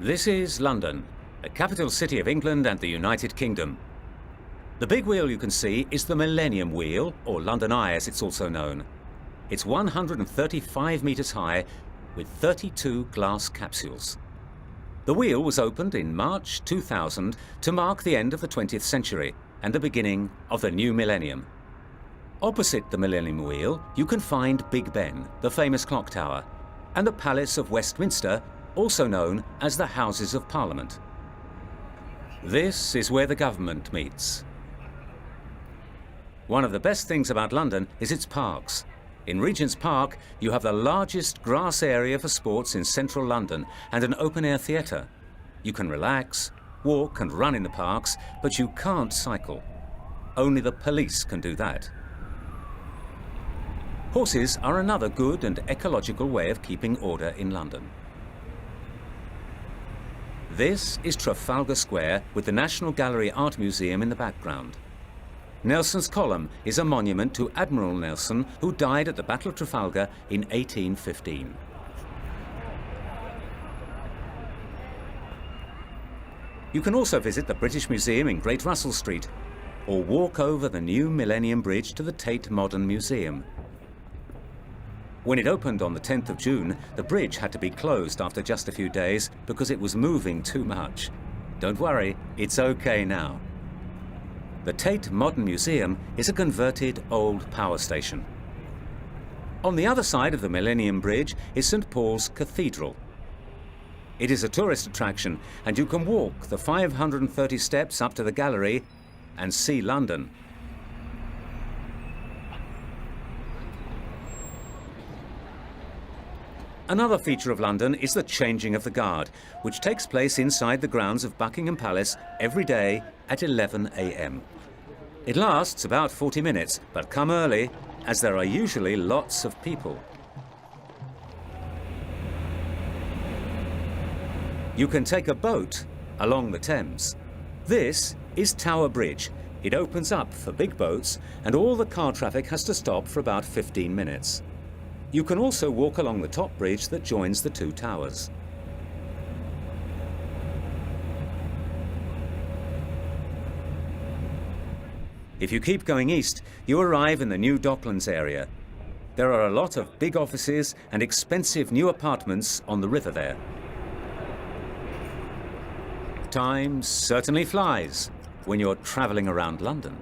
This is London, the capital city of England and the United Kingdom. The big wheel you can see is the Millennium Wheel, or London Eye as it's also known. It's 135 metres high with 32 glass capsules. The wheel was opened in March 2000 to mark the end of the 20th century and the beginning of the new millennium. Opposite the Millennium Wheel, you can find Big Ben, the famous clock tower, and the Palace of Westminster, also known as the Houses of Parliament. This is where the government meets. One of the best things about London is its parks. In Regent's Park, you have the largest grass area for sports in central London and an open-air theatre. You can relax, walk and run in the parks, but you can't cycle. Only the police can do that. Horses are another good and ecological way of keeping order in London. This is Trafalgar Square with the National Gallery Art Museum in the background. Nelson's Column is a monument to Admiral Nelson, who died at the Battle of Trafalgar in 1815. You can also visit the British Museum in Great Russell Street, or walk over the new Millennium Bridge to the Tate Modern Museum. When it opened on the 10th of June, the bridge had to be closed after just a few days because it was moving too much. Don't worry, it's okay now. The Tate Modern Museum is a converted old power station. On the other side of the Millennium Bridge is St. Paul's Cathedral. It is a tourist attraction, and you can walk the 530 steps up to the gallery and see London. Another feature of London is the changing of the guard, which takes place inside the grounds of Buckingham Palace every day at 11 a.m. It lasts about 40 minutes, but come early, as there are usually lots of people. You can take a boat along the Thames. This is Tower Bridge. It opens up for big boats, and all the car traffic has to stop for about 15 minutes. You can also walk along the top bridge that joins the two towers. If you keep going east, you arrive in the new Docklands area. There are a lot of big offices and expensive new apartments on the river there. Time certainly flies when you're travelling around London.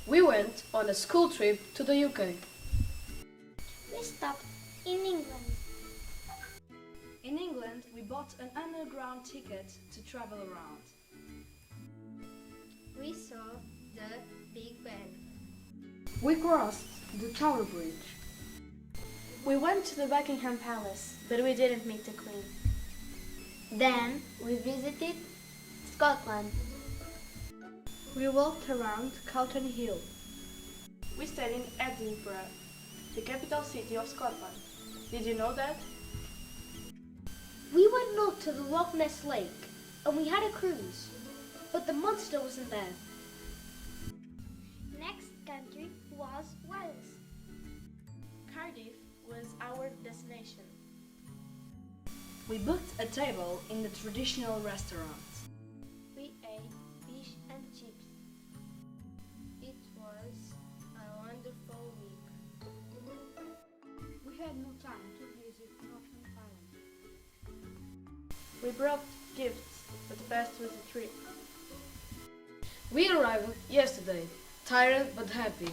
We went on a school trip to the UK. We stopped in England. In England, we bought an underground ticket to travel around. We saw the Big Ben. We crossed the Tower Bridge. We went to the Buckingham Palace, but we didn't meet the Queen. Then we visited Scotland. We walked around Calton Hill. We stayed in Edinburgh, the capital city of Scotland. Did you know that? We went north to the Loch Ness Lake and we had a cruise, but the monster wasn't there. Next country was Wales. Cardiff was our destination. We booked a table in the traditional restaurant. We ate fish and chips. It was a wonderful week. We had no time to visit Northern Ireland. We brought gifts, but passed with the trip. We arrived yesterday, tired but happy.